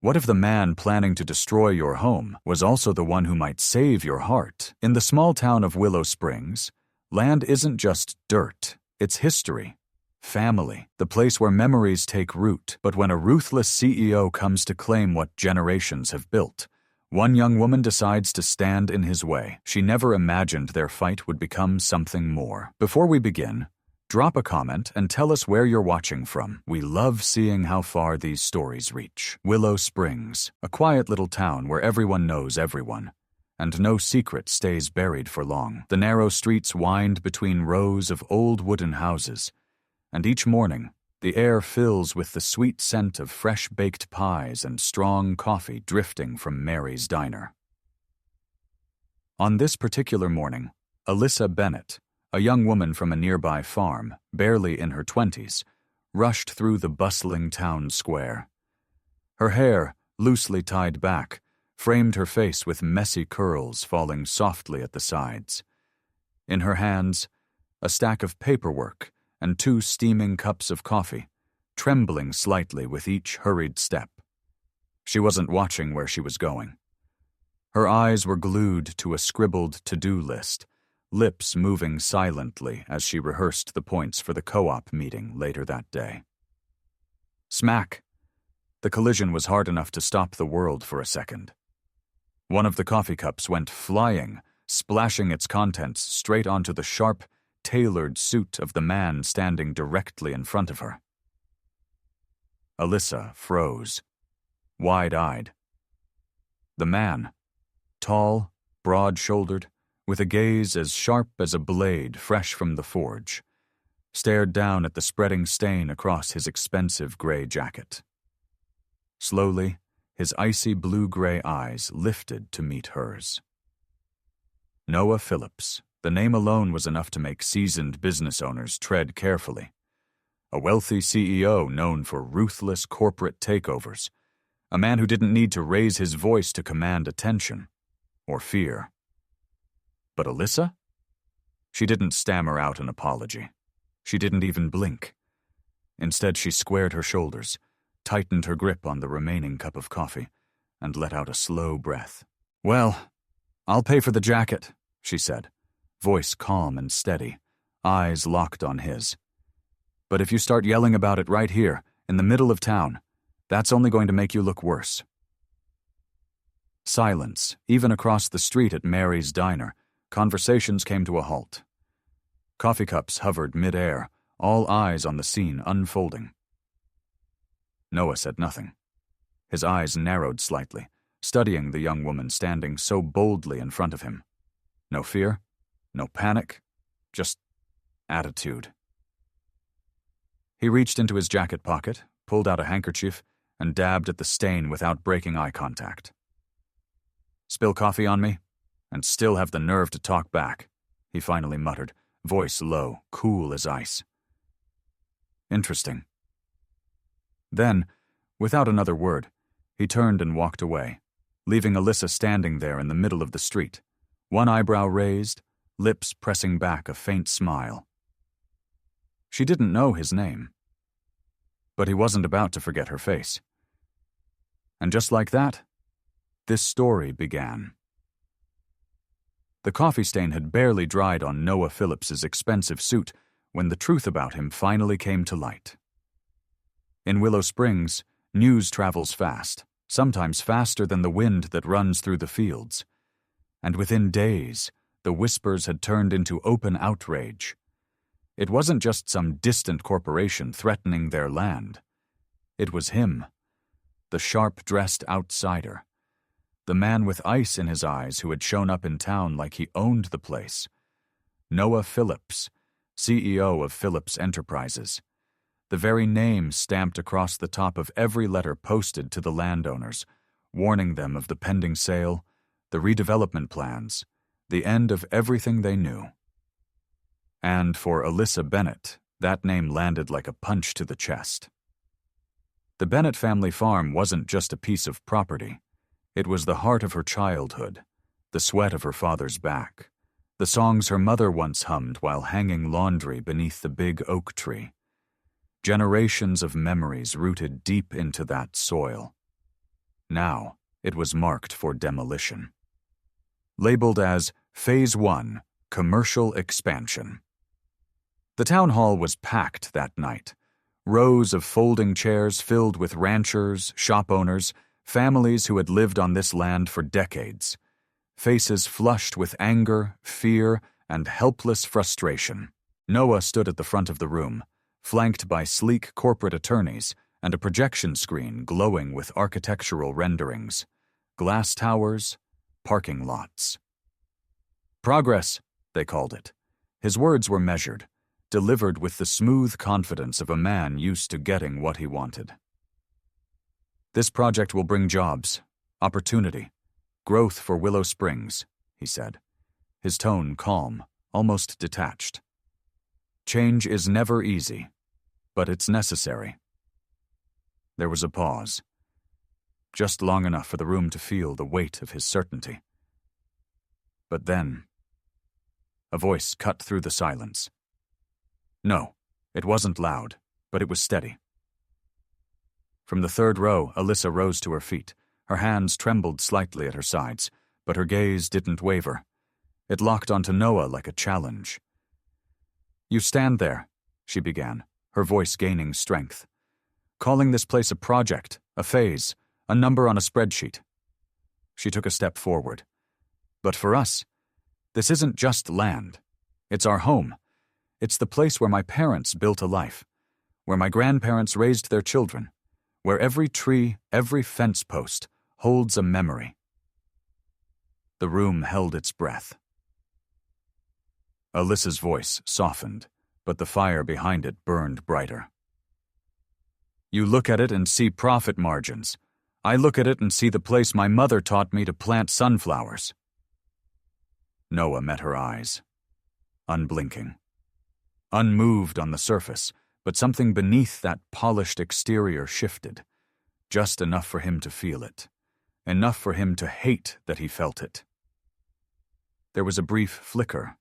What if the man planning to destroy your home was also the one who might save your heart? In the small town of Willow Springs, land isn't just dirt, it's history. Family, the place where memories take root. But when a ruthless CEO comes to claim what generations have built, one young woman decides to stand in his way. She never imagined their fight would become something more. Before we begin, drop a comment and tell us where you're watching from. We love seeing how far these stories reach. Willow Springs, a quiet little town where everyone knows everyone, and no secret stays buried for long. The narrow streets wind between rows of old wooden houses, and each morning, the air fills with the sweet scent of fresh-baked pies and strong coffee drifting from Mary's diner. On this particular morning, Alyssa Bennett, a young woman from a nearby farm, barely in her 20s, rushed through the bustling town square. Her hair, loosely tied back, framed her face with messy curls falling softly at the sides. In her hands, a stack of paperwork and 2 steaming cups of coffee, trembling slightly with each hurried step. She wasn't watching where she was going. Her eyes were glued to a scribbled to-do list, lips moving silently as she rehearsed the points for the co-op meeting later that day. Smack! The collision was hard enough to stop the world for a second. One of the coffee cups went flying, splashing its contents straight onto the sharp, tailored suit of the man standing directly in front of her. Alyssa froze, wide-eyed. The man, tall, broad-shouldered, with a gaze as sharp as a blade fresh from the forge, stared down at the spreading stain across his expensive gray jacket. Slowly, his icy blue-gray eyes lifted to meet hers. Noah Phillips. The name alone was enough to make seasoned business owners tread carefully. A wealthy CEO known for ruthless corporate takeovers, a man who didn't need to raise his voice to command attention or fear. But Alyssa? She didn't stammer out an apology. She didn't even blink. Instead, she squared her shoulders, tightened her grip on the remaining cup of coffee, and let out a slow breath. "Well, I'll pay for the jacket," she said, voice calm and steady, eyes locked on his. "But if you start yelling about it right here, in the middle of town, that's only going to make you look worse." Silence, even across the street at Mary's diner. Conversations came to a halt. Coffee cups hovered mid-air, all eyes on the scene unfolding. Noah said nothing. His eyes narrowed slightly, studying the young woman standing so boldly in front of him. No fear, no panic, just attitude. He reached into his jacket pocket, pulled out a handkerchief, and dabbed at the stain without breaking eye contact. "Spill coffee on me, and still have the nerve to talk back," he finally muttered, voice low, cool as ice. Interesting. Then, without another word, he turned and walked away, leaving Alyssa standing there in the middle of the street, one eyebrow raised, lips pressing back a faint smile. She didn't know his name, but he wasn't about to forget her face. And just like that, this story began. The coffee stain had barely dried on Noah Phillips's expensive suit when the truth about him finally came to light. In Willow Springs, news travels fast, sometimes faster than the wind that runs through the fields. And within days, the whispers had turned into open outrage. It wasn't just some distant corporation threatening their land. It was him, the sharp-dressed outsider, the man with ice in his eyes who had shown up in town like he owned the place. Noah Phillips, CEO of Phillips Enterprises. The very name stamped across the top of every letter posted to the landowners, warning them of the pending sale, the redevelopment plans, the end of everything they knew. And for Alyssa Bennett, that name landed like a punch to the chest. The Bennett family farm wasn't just a piece of property. It was the heart of her childhood, the sweat of her father's back, the songs her mother once hummed while hanging laundry beneath the big oak tree. Generations of memories rooted deep into that soil. Now, it was marked for demolition. Labeled as Phase 1, Commercial Expansion. The town hall was packed that night. Rows of folding chairs filled with ranchers, shop owners, families who had lived on this land for decades. Faces flushed with anger, fear, and helpless frustration. Noah stood at the front of the room, flanked by sleek corporate attorneys and a projection screen glowing with architectural renderings, glass towers, parking lots. Progress, they called it. His words were measured, delivered with the smooth confidence of a man used to getting what he wanted. This project will bring jobs, opportunity, growth for Willow Springs, he said, his tone calm, almost detached. Change is never easy, but it's necessary. There was a pause, just long enough for the room to feel the weight of his certainty. But then, a voice cut through the silence. No, it wasn't loud, but it was steady. From the third row, Alyssa rose to her feet. Her hands trembled slightly at her sides, but her gaze didn't waver. It locked onto Noah like a challenge. You stand there, she began, her voice gaining strength. Calling this place a project, a phase, a number on a spreadsheet. She took a step forward. But for us, this isn't just land. It's our home. It's the place where my parents built a life, where my grandparents raised their children, where every tree, every fence post holds a memory. The room held its breath. Alyssa's voice softened, but the fire behind it burned brighter. You look at it and see profit margins. I look at it and see the place my mother taught me to plant sunflowers. Noah met her eyes, unblinking. Unmoved on the surface, but something beneath that polished exterior shifted, just enough for him to feel it, enough for him to hate that he felt it. There was a brief flicker,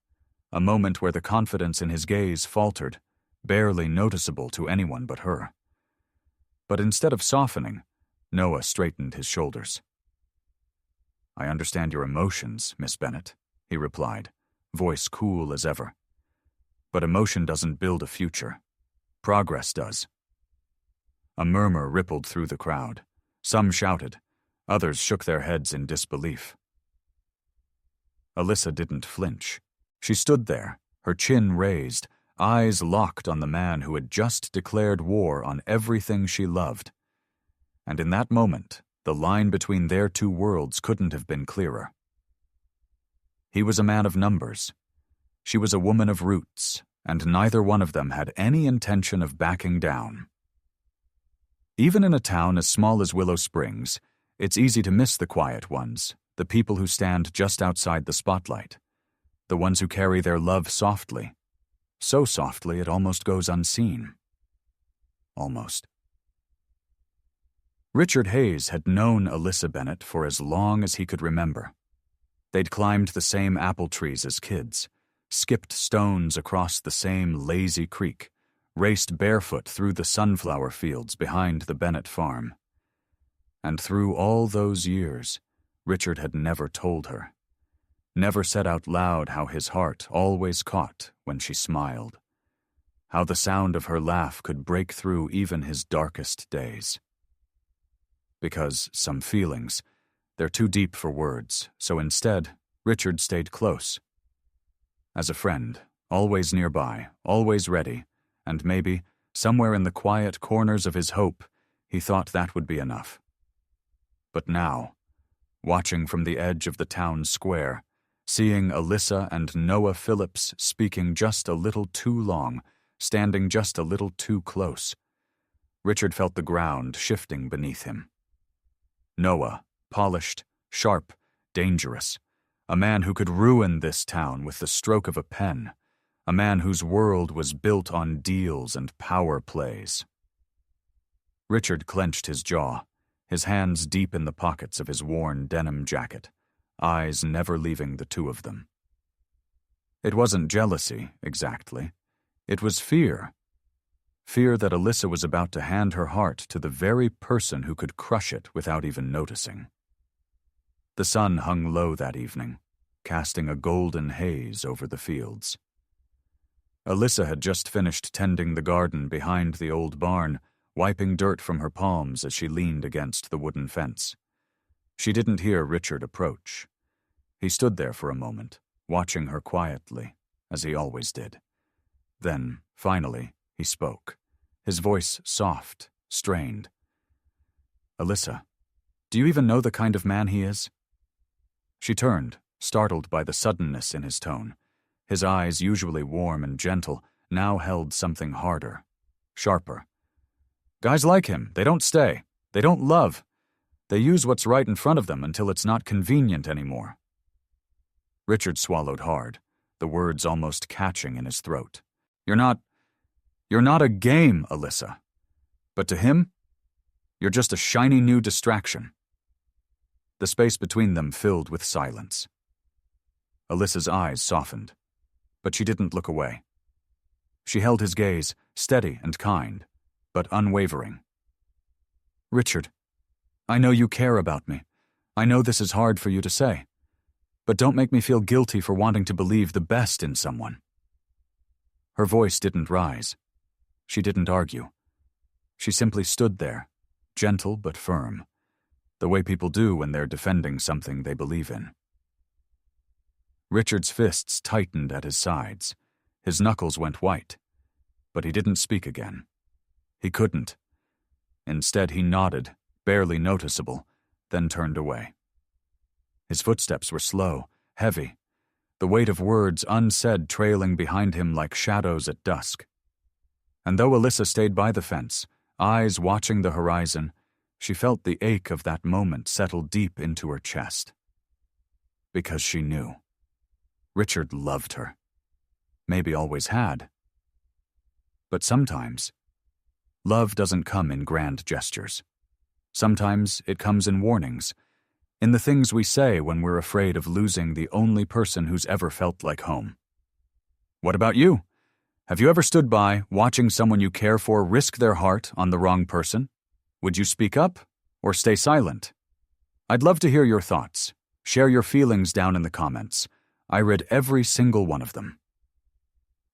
a moment where the confidence in his gaze faltered, barely noticeable to anyone but her. But instead of softening, Noah straightened his shoulders. I understand your emotions, Miss Bennett, he replied, voice cool as ever. But emotion doesn't build a future. Progress does. A murmur rippled through the crowd. Some shouted. Others shook their heads in disbelief. Alyssa didn't flinch. She stood there, her chin raised, eyes locked on the man who had just declared war on everything she loved. And in that moment, the line between their two worlds couldn't have been clearer. He was a man of numbers. She was a woman of roots, and neither one of them had any intention of backing down. Even in a town as small as Willow Springs, it's easy to miss the quiet ones, the people who stand just outside the spotlight, the ones who carry their love softly, so softly it almost goes unseen. Almost. Richard Hayes had known Alyssa Bennett for as long as he could remember. They'd climbed the same apple trees as kids, skipped stones across the same lazy creek, raced barefoot through the sunflower fields behind the Bennett farm. And through all those years, Richard had never told her, never said out loud how his heart always caught when she smiled, how the sound of her laugh could break through even his darkest days. Because some feelings, they're too deep for words, so instead, Richard stayed close. As a friend, always nearby, always ready, and maybe, somewhere in the quiet corners of his hope, he thought that would be enough. But now, watching from the edge of the town square, seeing Alyssa and Noah Phillips speaking just a little too long, standing just a little too close, Richard felt the ground shifting beneath him. Noah, polished, sharp, dangerous, a man who could ruin this town with the stroke of a pen, a man whose world was built on deals and power plays. Richard clenched his jaw, his hands deep in the pockets of his worn denim jacket, eyes never leaving the two of them. It wasn't jealousy, exactly. It was fear. fear that Alyssa was about to hand her heart to the very person who could crush it without even noticing. The sun hung low that evening, casting a golden haze over the fields. Alyssa had just finished tending the garden behind the old barn, wiping dirt from her palms as she leaned against the wooden fence. She didn't hear Richard approach. He stood there for a moment, watching her quietly, as he always did. Then, finally, he spoke, his voice soft, strained. "Alyssa, do you even know the kind of man he is?" She turned, startled by the suddenness in his tone. His eyes, usually warm and gentle, now held something harder, sharper. "Guys like him, they don't stay. They don't love. They use what's right in front of them until it's not convenient anymore." Richard swallowed hard, the words almost catching in his throat. You're not a game, Alyssa. But to him, you're just a shiny new distraction." The space between them filled with silence. Alyssa's eyes softened, but she didn't look away. She held his gaze, steady and kind, but unwavering. "Richard, I know you care about me. I know this is hard for you to say. But don't make me feel guilty for wanting to believe the best in someone." Her voice didn't rise. She didn't argue. She simply stood there, gentle but firm, the way people do when they're defending something they believe in. Richard's fists tightened at his sides. His knuckles went white. But he didn't speak again. He couldn't. Instead, he nodded, barely noticeable, then turned away. His footsteps were slow, heavy, the weight of words unsaid trailing behind him like shadows at dusk. And though Alyssa stayed by the fence, eyes watching the horizon, she felt the ache of that moment settle deep into her chest. Because she knew. Richard loved her. Maybe always had. But sometimes, love doesn't come in grand gestures. Sometimes it comes in warnings, in the things we say when we're afraid of losing the only person who's ever felt like home. What about you? Have you ever stood by, watching someone you care for risk their heart on the wrong person? Would you speak up, or stay silent? I'd love to hear your thoughts. Share your feelings down in the comments. I read every single one of them.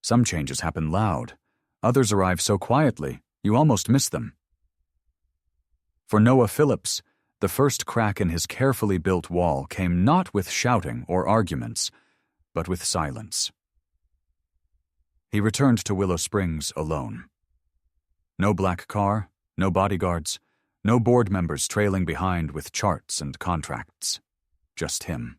Some changes happen loud. Others arrive so quietly, you almost miss them. For Noah Phillips, the first crack in his carefully built wall came not with shouting or arguments, but with silence. He returned to Willow Springs alone. No black car, no bodyguards, no board members trailing behind with charts and contracts. Just him.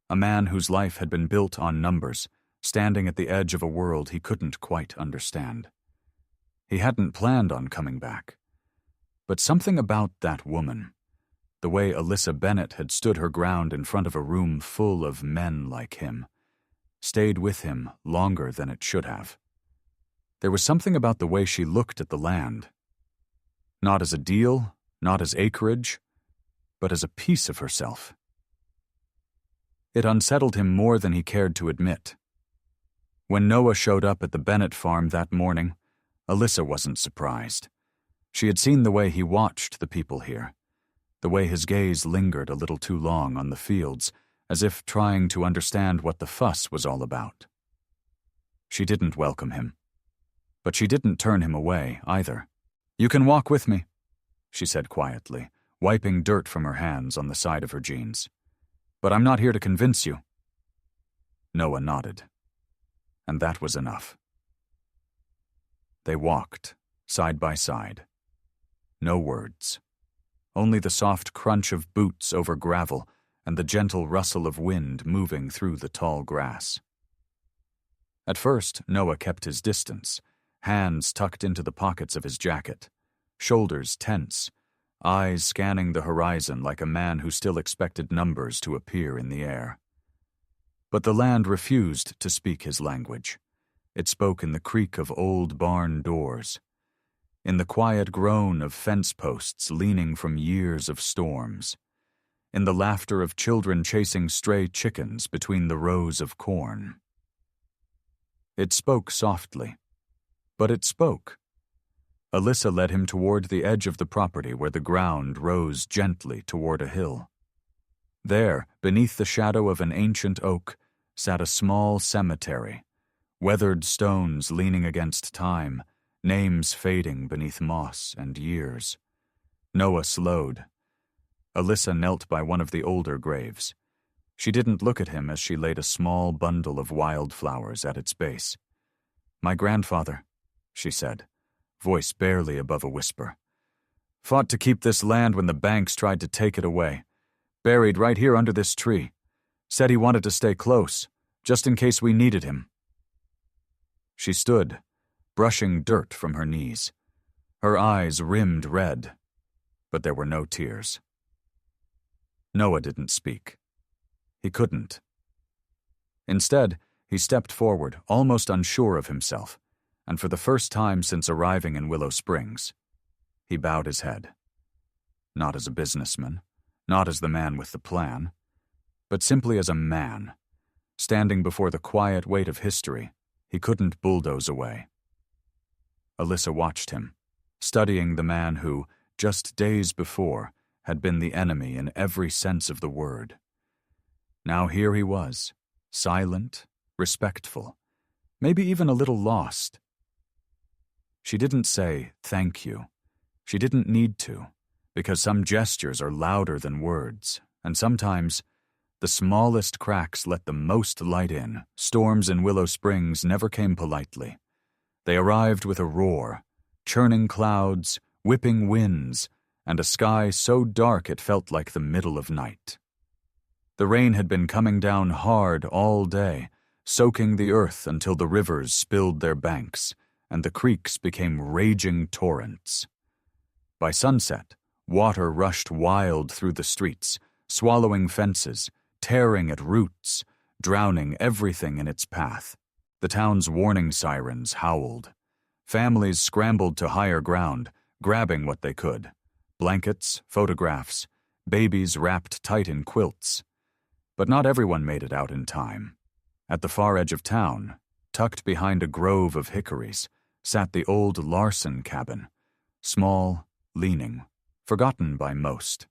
A man whose life had been built on numbers, standing at the edge of a world he couldn't quite understand. He hadn't planned on coming back. But something about that woman, the way Alyssa Bennett had stood her ground in front of a room full of men like him, stayed with him longer than it should have. There was something about the way she looked at the land. Not as a deal, not as acreage, but as a piece of herself. It unsettled him more than he cared to admit. When Noah showed up at the Bennett farm that morning, Alyssa wasn't surprised. She had seen the way he watched the people here, the way his gaze lingered a little too long on the fields, as if trying to understand what the fuss was all about. She didn't welcome him. But she didn't turn him away, either. "You can walk with me," she said quietly, wiping dirt from her hands on the side of her jeans. "But I'm not here to convince you." Noah nodded. And that was enough. They walked, side by side. No words. Only the soft crunch of boots over gravel and the gentle rustle of wind moving through the tall grass. At first, Noah kept his distance, hands tucked into the pockets of his jacket, shoulders tense, eyes scanning the horizon like a man who still expected numbers to appear in the air. But the land refused to speak his language. It spoke in the creak of old barn doors, in the quiet groan of fence posts leaning from years of storms, in the laughter of children chasing stray chickens between the rows of corn. It spoke softly, but it spoke, Alyssa led him toward the edge of the property where the ground rose gently toward a hill. There, beneath the shadow of an ancient oak, sat a small cemetery, weathered stones leaning against time, names fading beneath moss and years. Noah slowed. Alyssa knelt by one of the older graves. She didn't look at him as she laid a small bundle of wildflowers at its base. "My grandfather," she said, voice barely above a whisper, "fought to keep this land when the banks tried to take it away. Buried right here under this tree. Said he wanted to stay close, just in case we needed him." She stood, brushing dirt from her knees. Her eyes rimmed red, but there were no tears. Noah didn't speak. He couldn't. Instead, he stepped forward, almost unsure of himself, and for the first time since arriving in Willow Springs, he bowed his head. Not as a businessman, not as the man with the plan, but simply as a man, standing before the quiet weight of history he couldn't bulldoze away. Alyssa watched him, studying the man who, just days before, had been the enemy in every sense of the word. Now here he was, silent, respectful, maybe even a little lost. She didn't say, "Thank you." She didn't need to, because some gestures are louder than words, and sometimes the smallest cracks let the most light in. Storms in Willow Springs never came politely. They arrived with a roar, churning clouds, whipping winds, and a sky so dark it felt like the middle of night. The rain had been coming down hard all day, soaking the earth until the rivers spilled their banks, and the creeks became raging torrents. By sunset, water rushed wild through the streets, swallowing fences, tearing at roots, drowning everything in its path. The town's warning sirens howled. Families scrambled to higher ground, grabbing what they could. Blankets, photographs, babies wrapped tight in quilts. But not everyone made it out in time. At the far edge of town, tucked behind a grove of hickories, sat the old Larson cabin, small, leaning, forgotten by most.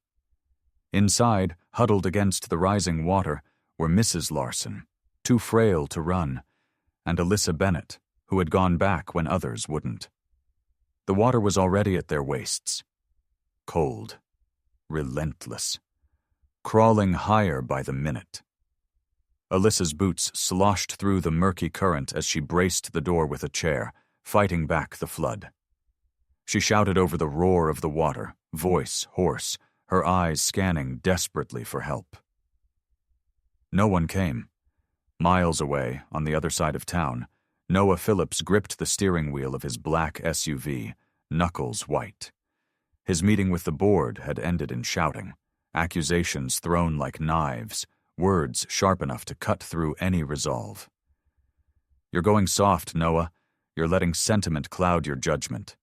Inside, huddled against the rising water, were Mrs. Larson, too frail to run, and Alyssa Bennett, who had gone back when others wouldn't. The water was already at their waists. Cold, relentless, crawling higher by the minute. Alyssa's boots sloshed through the murky current as she braced the door with a chair, fighting back the flood. She shouted over the roar of the water, voice hoarse, her eyes scanning desperately for help. No one came. Miles away, on the other side of town, Noah Phillips gripped the steering wheel of his black SUV, knuckles white. His meeting with the board had ended in shouting, accusations thrown like knives, words sharp enough to cut through any resolve. "You're going soft, Noah. You're letting sentiment cloud your judgment."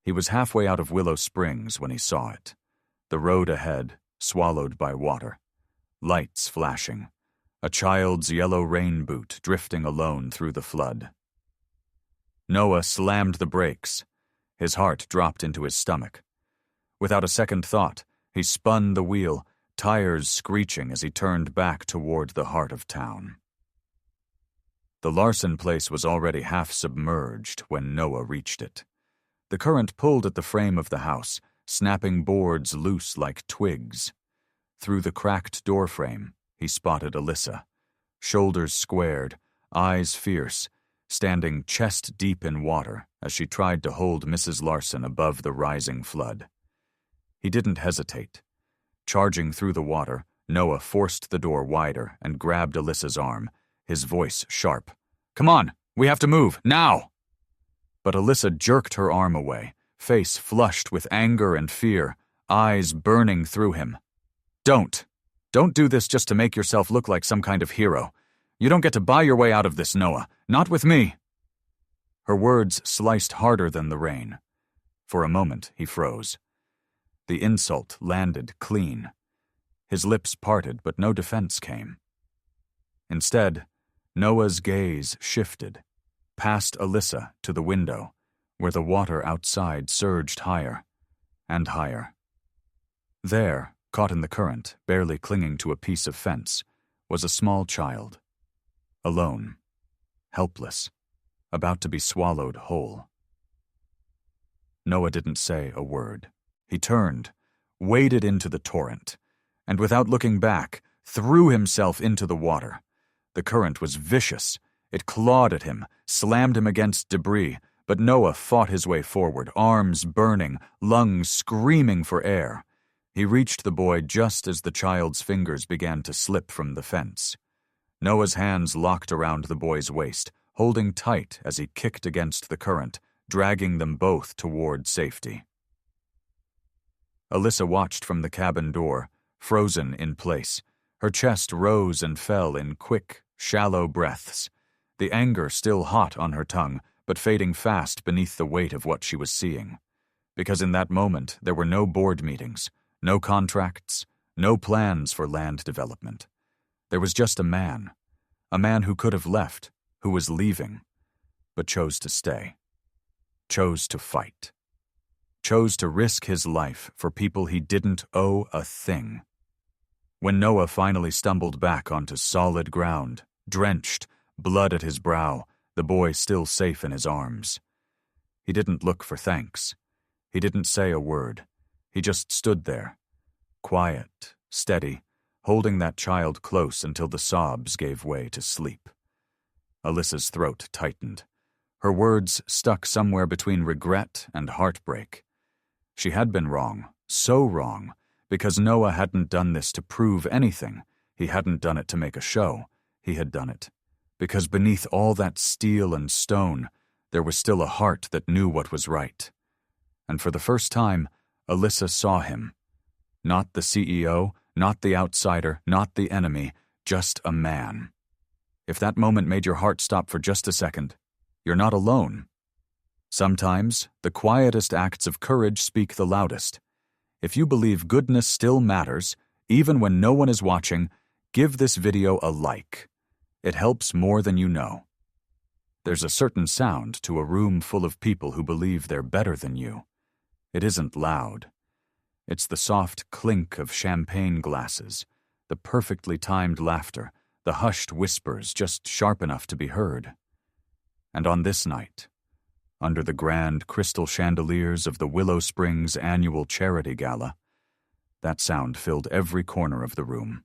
He was halfway out of Willow Springs when he saw it. The road ahead, swallowed by water. Lights flashing. A child's yellow rain boot drifting alone through the flood. Noah slammed the brakes. His heart dropped into his stomach. Without a second thought, he spun the wheel, tires screeching as he turned back toward the heart of town. The Larson place was already half submerged when Noah reached it. The current pulled at the frame of the house, snapping boards loose like twigs. Through the cracked doorframe, he spotted Alyssa, shoulders squared, eyes fierce, standing chest-deep in water as she tried to hold Mrs. Larson above the rising flood. He didn't hesitate. Charging through the water, Noah forced the door wider and grabbed Alyssa's arm, his voice sharp. "Come on, we have to move, now!" But Alyssa jerked her arm away, face flushed with anger and fear, eyes burning through him. Don't do this just to make yourself look like some kind of hero. You don't get to buy your way out of this, Noah. Not with me." Her words sliced harder than the rain. For a moment, he froze. The insult landed clean. His lips parted, but no defense came. Instead, Noah's gaze shifted, past Alyssa to the window, where the water outside surged higher and higher. There, caught in the current, barely clinging to a piece of fence, was a small child. Alone, helpless, about to be swallowed whole. Noah didn't say a word. He turned, waded into the torrent, and without looking back, threw himself into the water. The current was vicious. It clawed at him, slammed him against debris, but Noah fought his way forward, arms burning, lungs screaming for air. He reached the boy just as the child's fingers began to slip from the fence. Noah's hands locked around the boy's waist, holding tight as he kicked against the current, dragging them both toward safety. Alyssa watched from the cabin door, frozen in place. Her chest rose and fell in quick, shallow breaths, the anger still hot on her tongue, but fading fast beneath the weight of what she was seeing. Because in that moment there were no board meetings, no contracts, no plans for land development. There was just a man who could have left, who was leaving, but chose to stay, chose to fight, chose to risk his life for people he didn't owe a thing. When Noah finally stumbled back onto solid ground, drenched, blood at his brow, the boy still safe in his arms. He didn't look for thanks. He didn't say a word. He just stood there, quiet, steady, holding that child close until the sobs gave way to sleep. Alyssa's throat tightened. Her words stuck somewhere between regret and heartbreak. She had been wrong, so wrong, because Noah hadn't done this to prove anything. He hadn't done it to make a show. He had done it because beneath all that steel and stone, there was still a heart that knew what was right. And for the first time, Alyssa saw him. Not the CEO, not the outsider, not the enemy, just a man. If that moment made your heart stop for just a second, you're not alone. Sometimes, the quietest acts of courage speak the loudest. If you believe goodness still matters, even when no one is watching, give this video a like. It helps more than you know. There's a certain sound to a room full of people who believe they're better than you. It isn't loud. It's the soft clink of champagne glasses, the perfectly timed laughter, the hushed whispers just sharp enough to be heard. And on this night, under the grand crystal chandeliers of the Willow Springs annual charity gala, that sound filled every corner of the room.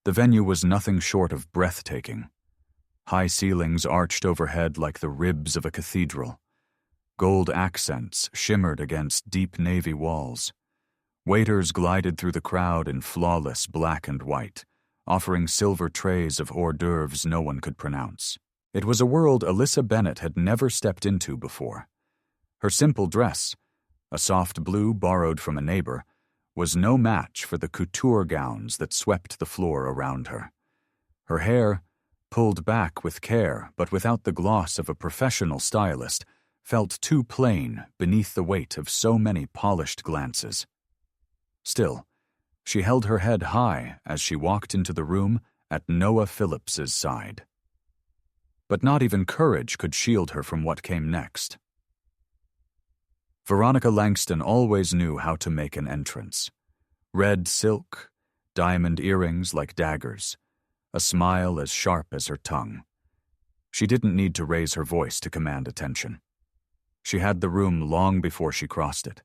The venue was nothing short of breathtaking. High ceilings arched overhead like the ribs of a cathedral. Gold accents shimmered against deep navy walls. Waiters glided through the crowd in flawless black and white, offering silver trays of hors d'oeuvres no one could pronounce. It was a world Alyssa Bennett had never stepped into before. Her simple dress, a soft blue borrowed from a neighbor, was no match for the couture gowns that swept the floor around her. Her hair, pulled back with care but without the gloss of a professional stylist, felt too plain beneath the weight of so many polished glances. Still, she held her head high as she walked into the room at Noah Phillips's side. But not even courage could shield her from what came next. Veronica Langston always knew how to make an entrance. Red silk, diamond earrings like daggers, a smile as sharp as her tongue. She didn't need to raise her voice to command attention. She had the room long before she crossed it.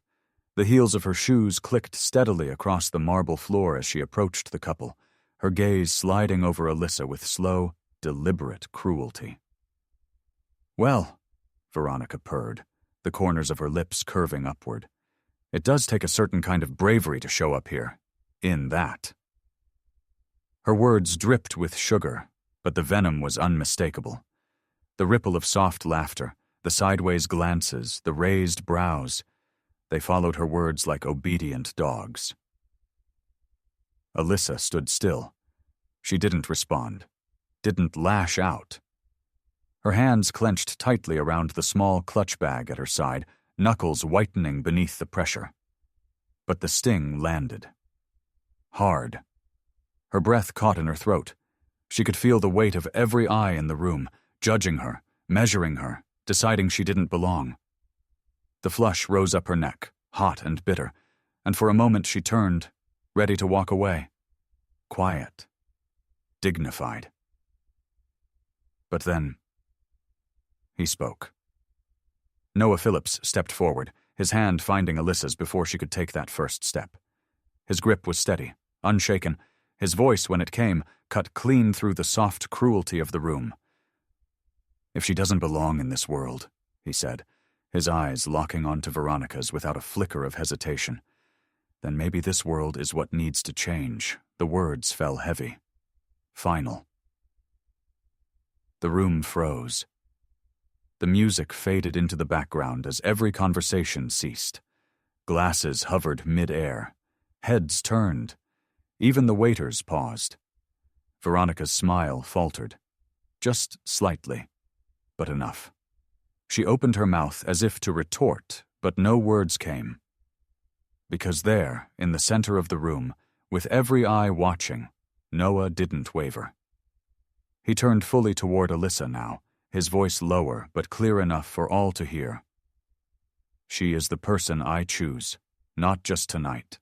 The heels of her shoes clicked steadily across the marble floor as she approached the couple, her gaze sliding over Alyssa with slow, deliberate cruelty. "Well," Veronica purred, the corners of her lips curving upward, "it does take a certain kind of bravery to show up here. In that." Her words dripped with sugar, but the venom was unmistakable. The ripple of soft laughter, the sideways glances, the raised brows, they followed her words like obedient dogs. Alyssa stood still. She didn't respond, didn't lash out. Her hands clenched tightly around the small clutch bag at her side, knuckles whitening beneath the pressure. But the sting landed. Hard. Her breath caught in her throat. She could feel the weight of every eye in the room, judging her, measuring her, deciding she didn't belong, The flush rose up her neck, hot and bitter, and for a moment she turned, ready to walk away. Quiet. Dignified. But then he spoke. Noah Phillips stepped forward, his hand finding Alyssa's before she could take that first step. His grip was steady, unshaken. His voice, when it came, cut clean through the soft cruelty of the room. "If she doesn't belong in this world," he said, his eyes locking onto Veronica's without a flicker of hesitation, "then maybe this world is what needs to change." The words fell heavy. Final. The room froze. The music faded into the background as every conversation ceased. Glasses hovered mid-air. Heads turned. Even the waiters paused. Veronica's smile faltered. Just slightly, but enough. She opened her mouth as if to retort, but no words came. Because there, in the center of the room, with every eye watching, Noah didn't waver. He turned fully toward Alyssa now, his voice lower but clear enough for all to hear. "She is the person I choose, not just tonight.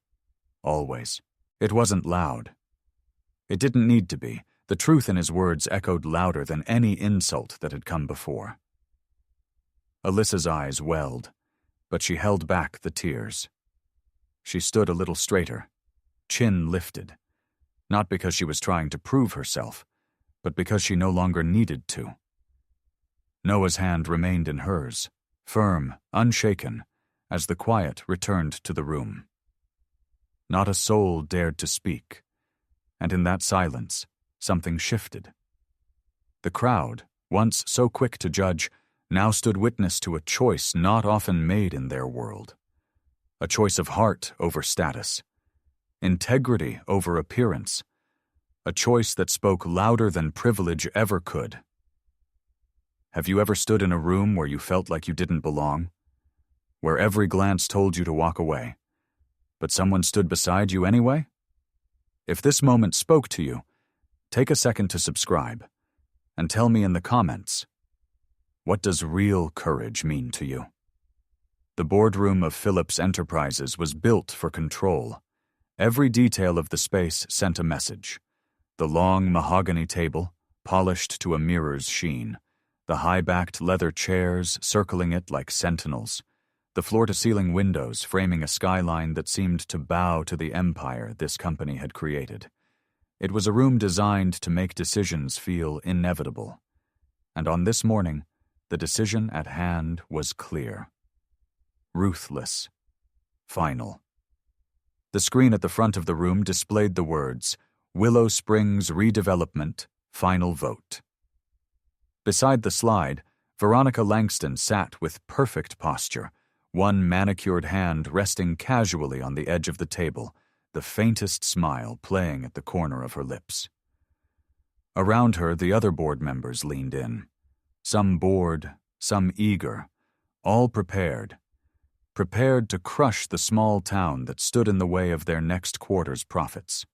Always." It wasn't loud. It didn't need to be. The truth in his words echoed louder than any insult that had come before. Alyssa's eyes welled, but she held back the tears. She stood a little straighter, chin lifted, not because she was trying to prove herself, but because she no longer needed to. Noah's hand remained in hers, firm, unshaken, as the quiet returned to the room. Not a soul dared to speak, and in that silence, something shifted. The crowd, once so quick to judge, now stood witness to a choice not often made in their world. A choice of heart over status, integrity over appearance, a choice that spoke louder than privilege ever could. Have you ever stood in a room where you felt like you didn't belong? Where every glance told you to walk away, but someone stood beside you anyway? If this moment spoke to you, take a second to subscribe and tell me in the comments, what does real courage mean to you? The boardroom of Phillips Enterprises was built for control. Every detail of the space sent a message. The long mahogany table, polished to a mirror's sheen, the high-backed leather chairs circling it like sentinels, the floor-to-ceiling windows framing a skyline that seemed to bow to the empire this company had created. It was a room designed to make decisions feel inevitable. And on this morning, the decision at hand was clear. Ruthless. Final. The screen at the front of the room displayed the words, "Willow Springs Redevelopment, Final Vote." Beside the slide, Veronica Langston sat with perfect posture, one manicured hand resting casually on the edge of the table, the faintest smile playing at the corner of her lips. Around her, the other board members leaned in, some bored, some eager, all prepared to crush the small town that stood in the way of their next quarter's profits.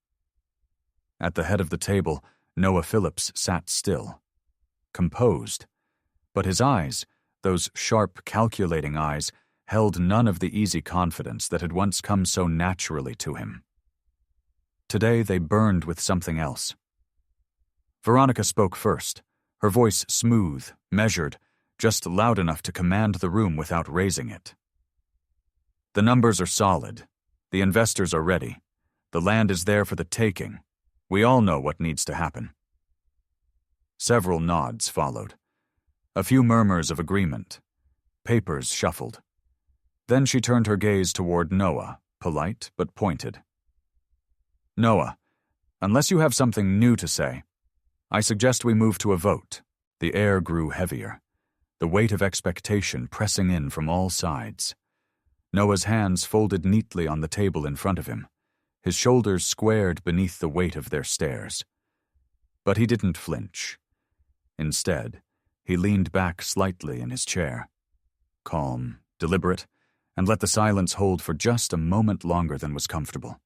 At the head of the table, Noah Phillips sat still, composed, but his eyes, those sharp, calculating eyes, held none of the easy confidence that had once come so naturally to him. Today they burned with something else. Veronica spoke first, her voice smooth, measured, just loud enough to command the room without raising it. "The numbers are solid. The investors are ready. The land is there for the taking. We all know what needs to happen." Several nods followed. A few murmurs of agreement. Papers shuffled. Then she turned her gaze toward Noah, polite but pointed. "Noah, unless you have something new to say, I suggest we move to a vote." The air grew heavier, the weight of expectation pressing in from all sides. Noah's hands folded neatly on the table in front of him, his shoulders squared beneath the weight of their stares. But he didn't flinch. Instead, he leaned back slightly in his chair, calm, deliberate, and let the silence hold for just a moment longer than was comfortable.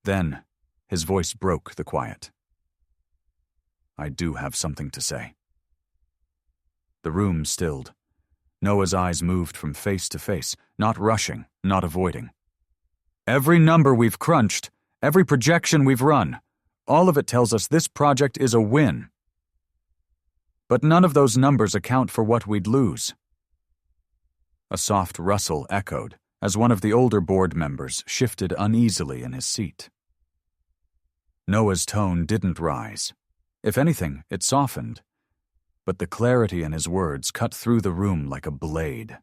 Then, his voice broke the quiet. "I do have something to say." The room stilled. Noah's eyes moved from face to face, not rushing, not avoiding. Every number we've crunched, every projection we've run, all of it tells us this project is a win. But none of those numbers account for what we'd lose. A soft rustle echoed as one of the older board members shifted uneasily in his seat. Noah's tone didn't rise. If anything, it softened. But the clarity in his words cut through the room like a blade.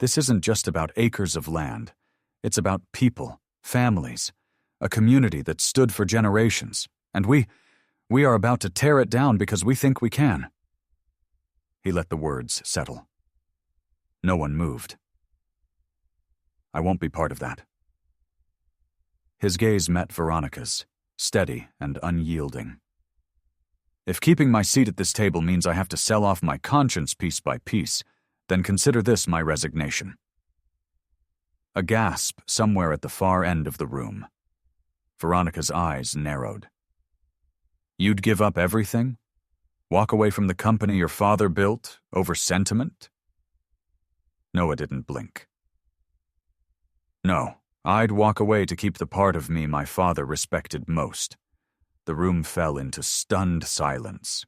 This isn't just about acres of land. It's about people, families, a community that stood for generations, and we are about to tear it down because we think we can. He let the words settle. No one moved. I won't be part of that. His gaze met Veronica's, steady and unyielding. If keeping my seat at this table means I have to sell off my conscience piece by piece, then consider this my resignation. A gasp somewhere at the far end of the room. Veronica's eyes narrowed. You'd give up everything? Walk away from the company your father built over sentiment? Noah didn't blink. No, I'd walk away to keep the part of me my father respected most. The room fell into stunned silence.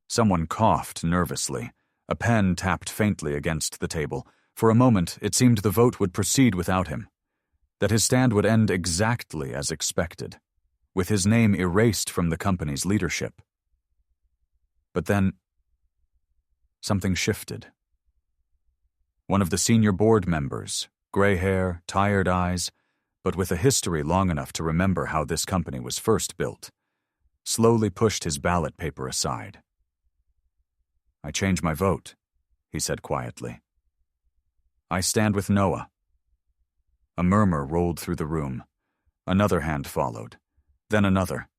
Someone coughed nervously. A pen tapped faintly against the table. For a moment, it seemed the vote would proceed without him, that his stand would end exactly as expected, with his name erased from the company's leadership. But then, something shifted. One of the senior board members, gray hair, tired eyes, but with a history long enough to remember how this company was first built, slowly pushed his ballot paper aside. I change my vote, he said quietly. I stand with Noah. A murmur rolled through the room. Another hand followed, then another.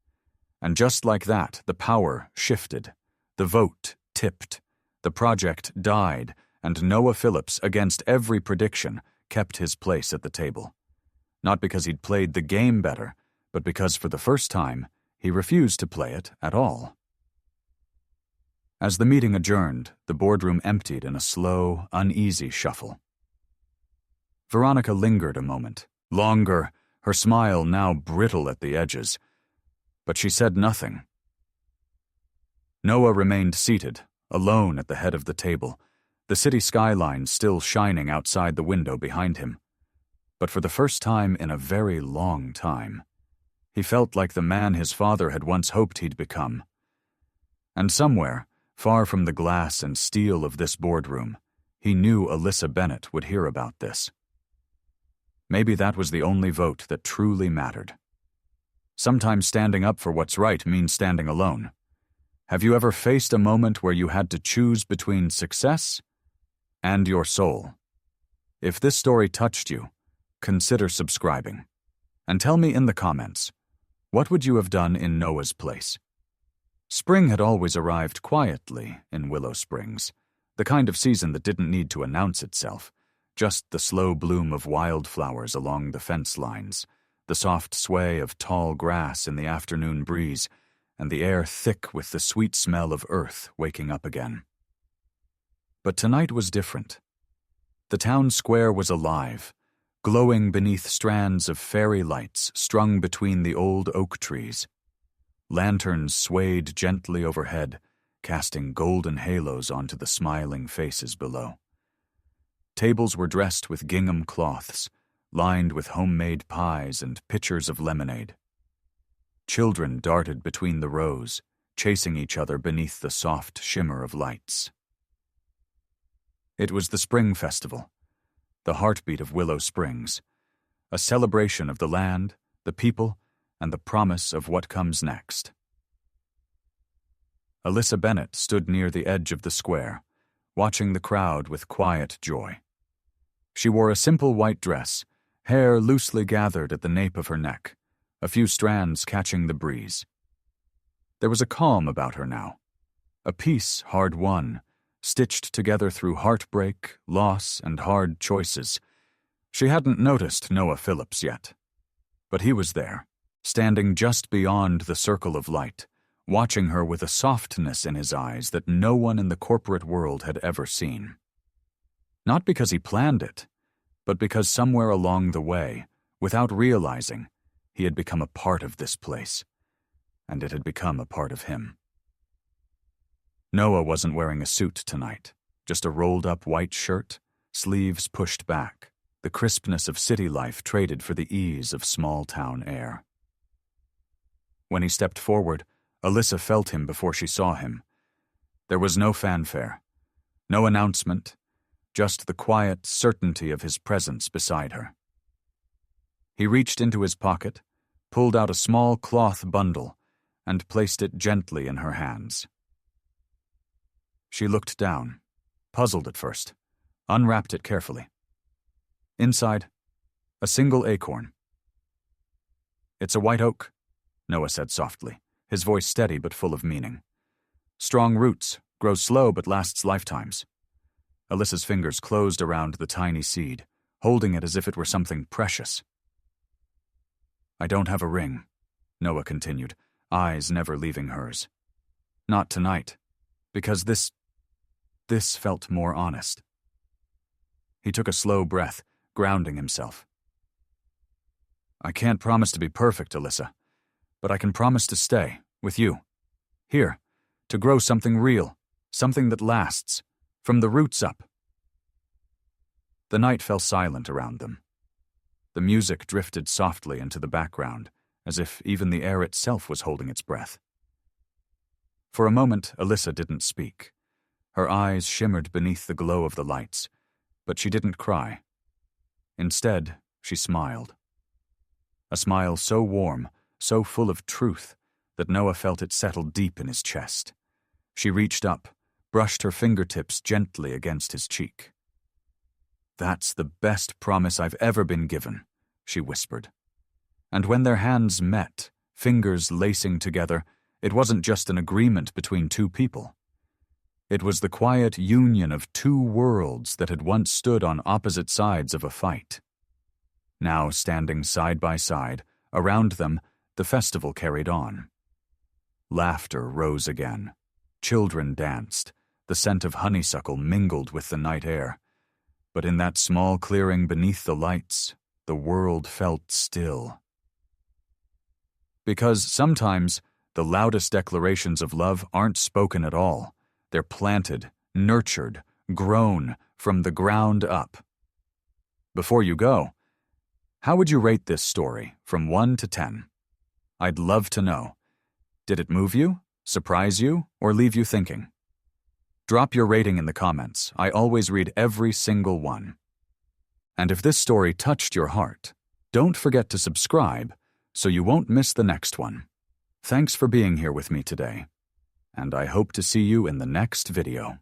And just like that, the power shifted. The vote tipped. The project died, and Noah Phillips, against every prediction, kept his place at the table. Not because he'd played the game better, but because for the first time, he refused to play it at all. As the meeting adjourned, the boardroom emptied in a slow, uneasy shuffle. Veronica lingered a moment, longer, her smile now brittle at the edges, but she said nothing. Noah remained seated, alone at the head of the table, the city skyline still shining outside the window behind him. But for the first time in a very long time, he felt like the man his father had once hoped he'd become. And somewhere, far from the glass and steel of this boardroom, he knew Alyssa Bennett would hear about this. Maybe that was the only vote that truly mattered. Sometimes standing up for what's right means standing alone. Have you ever faced a moment where you had to choose between success and your soul? If this story touched you, consider subscribing. And tell me in the comments, what would you have done in Noah's place? Spring had always arrived quietly in Willow Springs, the kind of season that didn't need to announce itself, just the slow bloom of wildflowers along the fence lines, the soft sway of tall grass in the afternoon breeze, and the air thick with the sweet smell of earth waking up again. But tonight was different. The town square was alive, glowing beneath strands of fairy lights strung between the old oak trees. Lanterns swayed gently overhead, casting golden halos onto the smiling faces below. Tables were dressed with gingham cloths, lined with homemade pies and pitchers of lemonade. Children darted between the rows, chasing each other beneath the soft shimmer of lights. It was the Spring Festival, the heartbeat of Willow Springs, a celebration of the land, the people, and the promise of what comes next. Alyssa Bennett stood near the edge of the square, watching the crowd with quiet joy. She wore a simple white dress, hair loosely gathered at the nape of her neck, a few strands catching the breeze. There was a calm about her now, a peace hard won, stitched together through heartbreak, loss, and hard choices. She hadn't noticed Noah Phillips yet, but he was there, standing just beyond the circle of light, watching her with a softness in his eyes that no one in the corporate world had ever seen. Not because he planned it, but because somewhere along the way, without realizing, he had become a part of this place, and it had become a part of him. Noah wasn't wearing a suit tonight, just a rolled-up white shirt, sleeves pushed back, the crispness of city life traded for the ease of small-town air. When he stepped forward, Alyssa felt him before she saw him. There was no fanfare, no announcement, just the quiet certainty of his presence beside her. He reached into his pocket, pulled out a small cloth bundle, and placed it gently in her hands. She looked down, puzzled at first, unwrapped it carefully. Inside, a single acorn. "It's a white oak," Noah said softly, his voice steady but full of meaning. "Strong roots, grows slow but lasts lifetimes." Alyssa's fingers closed around the tiny seed, holding it as if it were something precious. "I don't have a ring," Noah continued, eyes never leaving hers. "Not tonight, because this felt more honest." He took a slow breath, grounding himself. "I can't promise to be perfect, Alyssa, but I can promise to stay, with you. Here, to grow something real, something that lasts, from the roots up." The night fell silent around them. The music drifted softly into the background, as if even the air itself was holding its breath. For a moment, Alyssa didn't speak. Her eyes shimmered beneath the glow of the lights, but she didn't cry. Instead, she smiled. A smile so warm, so full of truth, that Noah felt it settle deep in his chest. She reached up, brushed her fingertips gently against his cheek. "That's the best promise I've ever been given," she whispered. And when their hands met, fingers lacing together, it wasn't just an agreement between two people. It was the quiet union of two worlds that had once stood on opposite sides of a fight. Now standing side by side, around them, the festival carried on. Laughter rose again. Children danced. The scent of honeysuckle mingled with the night air. But in that small clearing beneath the lights, the world felt still. Because sometimes the loudest declarations of love aren't spoken at all. They're planted, nurtured, grown from the ground up. Before you go, how would you rate this story from 1 to 10? I'd love to know. Did it move you, surprise you, or leave you thinking? Drop your rating in the comments. I always read every single one. And if this story touched your heart, don't forget to subscribe so you won't miss the next one. Thanks for being here with me today, and I hope to see you in the next video.